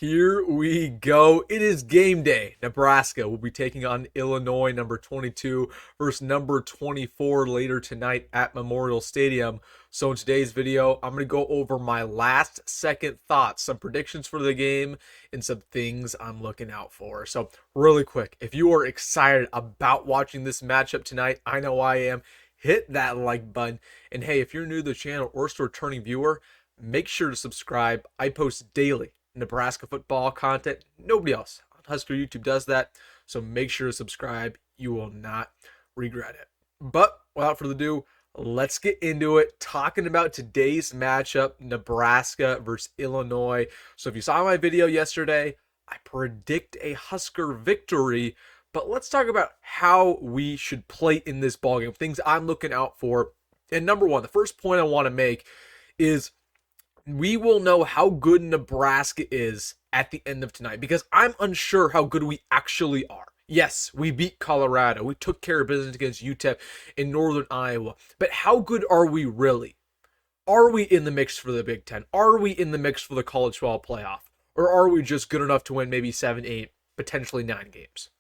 Here we go. It is game day. Nebraska will be taking on Illinois, number 22 versus number 24 later tonight at Memorial Stadium. So in today's video, I'm going to go over my last second thoughts, some predictions for the game, and some things I'm looking out for. So really quick, if you are excited about watching this matchup tonight, I know I am, hit that like button. And hey, if you're new to the channel or still a returning viewer, make sure to subscribe. I post daily Nebraska football content. Nobody else on Husker YouTube does that. So make sure to subscribe. You will not regret it. But without further ado, let's get into it. Talking about today's matchup, Nebraska versus Illinois. So if you saw my video yesterday, I predict a Husker victory. But let's talk about how we should play in this ballgame. Things I'm looking out for. And number one, the first point I want to make is we will know how good Nebraska is at the end of tonight, because I'm unsure how good we actually are. Yes, we beat Colorado. We took care of business against UTEP in Northern Iowa. But how good are we really? Are we in the mix for the Big Ten? Are we in the mix for the College Football Playoff? Or are we just good enough to win maybe 7, 8, potentially 9 games?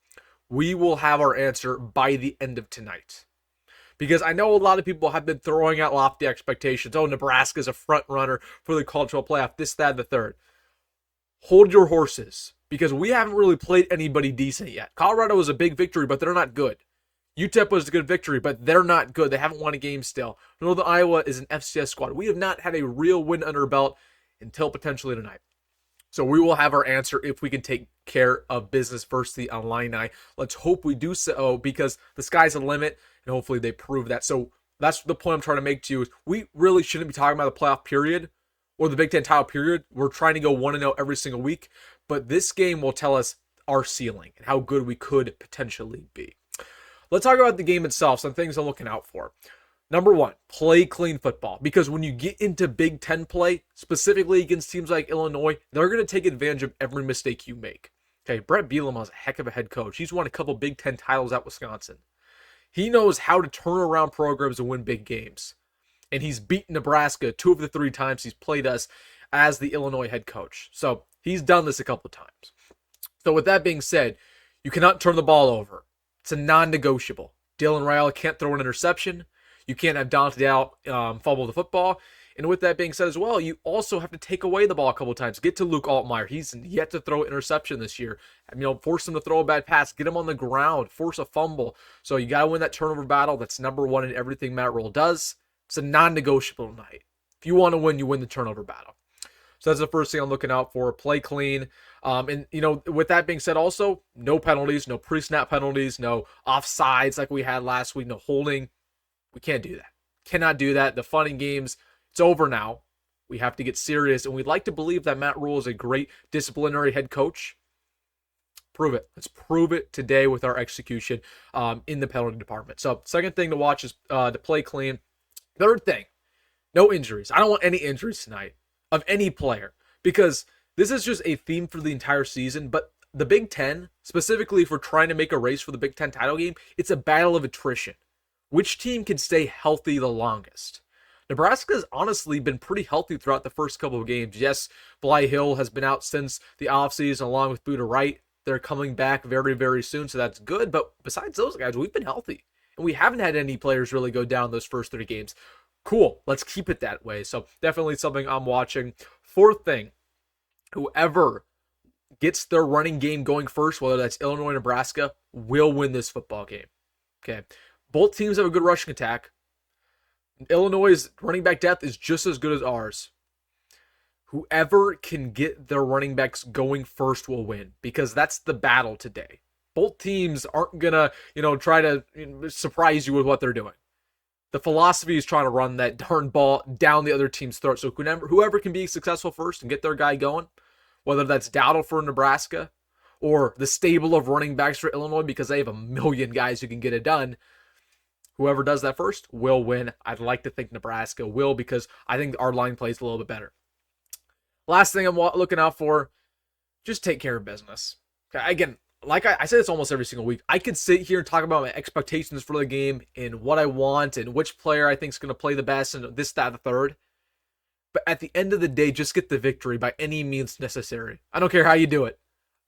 We will have our answer by the end of tonight. Because I know a lot of people have been throwing out lofty expectations. Oh, Nebraska's a front runner for the College Football Playoff, this, that, and the third. Hold your horses, because we haven't really played anybody decent yet. Colorado was a big victory, but they're not good. UTEP was a good victory, but they're not good. They haven't won a game still. Northern Iowa is an FCS squad. We have not had a real win under our belt until potentially tonight. So we will have our answer if we can take care of business versus the Illini. Let's hope we do so, because the sky's the limit, and hopefully they prove that. So that's the point I'm trying to make to you, is we really shouldn't be talking about the playoff period or the Big Ten title period. We're trying to go 1-0 every single week, but this game will tell us our ceiling and how good we could potentially be. Let's talk about the game itself, some things I'm looking out for. Number one, play clean football. Because when you get into Big Ten play, specifically against teams like Illinois, they're going to take advantage of every mistake you make. Okay, Brett Bielema is a heck of a head coach. He's won a couple Big Ten titles at Wisconsin. He knows how to turn around programs and win big games. And he's beaten Nebraska 2 of the 3 times he's played us as the Illinois head coach. So he's done this a couple times. So with that being said, you cannot turn the ball over. It's a non-negotiable. Dylan Raiola can't throw an interception. You can't have Dante Dow fumble the football. And with that being said as well, you also have to take away the ball a couple times. Get to Luke Altmaier. He's yet to throw an interception this year. Force him to throw a bad pass. Get him on the ground. Force a fumble. So you got to win that turnover battle. That's number one in everything Matt Rhule does. It's a non-negotiable tonight. If you want to win, you win the turnover battle. So that's the first thing I'm looking out for. Play clean. With that being said also, no penalties, no pre-snap penalties, no offsides like we had last week, no holding. We can't do that. Cannot do that. The fun and games, it's over now. We have to get serious, and we'd like to believe that Matt Rhule is a great disciplinary head coach. Prove it. Let's prove it today with our execution in the penalty department. So second thing to watch is to play clean. Third thing, no injuries. I don't want any injuries tonight of any player, because this is just a theme for the entire season. But the Big Ten, specifically if we're trying to make a race for the Big Ten title game, it's a battle of attrition. Which team can stay healthy the longest? Nebraska's honestly been pretty healthy throughout the first couple of games. Yes, Bly Hill has been out since the offseason along with Buda Wright. They're coming back very, very soon, so that's good. But besides those guys, we've been healthy. And we haven't had any players really go down those first 3 games. Cool. Let's keep it that way. So definitely something I'm watching. Fourth thing, whoever gets their running game going first, whether that's Illinois or Nebraska, will win this football game. Okay. Both teams have a good rushing attack. Illinois' running back depth is just as good as ours. Whoever can get their running backs going first will win, because that's the battle today. Both teams aren't going to, try to surprise you with what they're doing. The philosophy is trying to run that darn ball down the other team's throat. So whoever can be successful first and get their guy going, whether that's Dowdle for Nebraska or the stable of running backs for Illinois, because they have a million guys who can get it done, whoever does that first will win. I'd like to think Nebraska will, because I think our line plays a little bit better. Last thing I'm looking out for, just take care of business. Okay, again, like I say this almost every single week, I could sit here and talk about my expectations for the game and what I want and which player I think is going to play the best and this, that, the third. But at the end of the day, just get the victory by any means necessary. I don't care how you do it.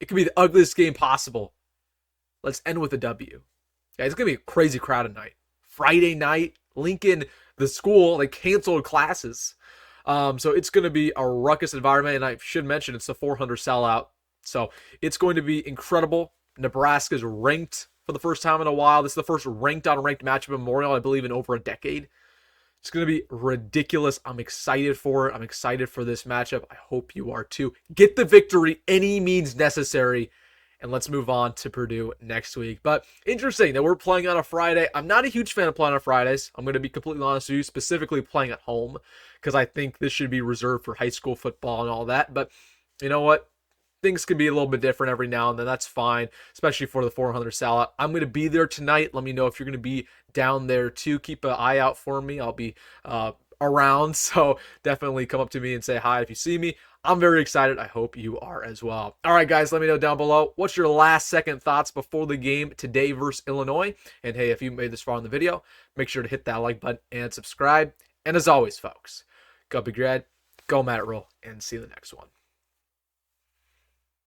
It could be the ugliest game possible. Let's end with a W. Yeah, it's going to be a crazy crowd tonight. Friday night, Lincoln, the school, they canceled classes. So it's going to be a ruckus environment. And I should mention it's the 400 sellout. So it's going to be incredible. Nebraska's ranked for the first time in a while. This is the first ranked on ranked matchup Memorial, I believe, in over a decade. It's going to be ridiculous. I'm excited for it. I'm excited for this matchup. I hope you are too. Get the victory any means necessary. And let's move on to Purdue next week. But interesting that we're playing on a Friday. I'm not a huge fan of playing on Fridays. I'm going to be completely honest with you, specifically playing at home, because I think this should be reserved for high school football and all that. But you know what? Things can be a little bit different every now and then. That's fine, especially for the 400 sellout. I'm going to be there tonight. Let me know if you're going to be down there too. Keep an eye out for me. I'll be around, so definitely come up to me and say hi if you see me. I'm very excited. I hope you are as well. All right, guys, let me know down below. What's your last second thoughts before the game today versus Illinois? And hey, if you made this far in the video, make sure to hit that like button and subscribe. And as always, folks, go Big Red, go Matt Rhule, and see you in the next one.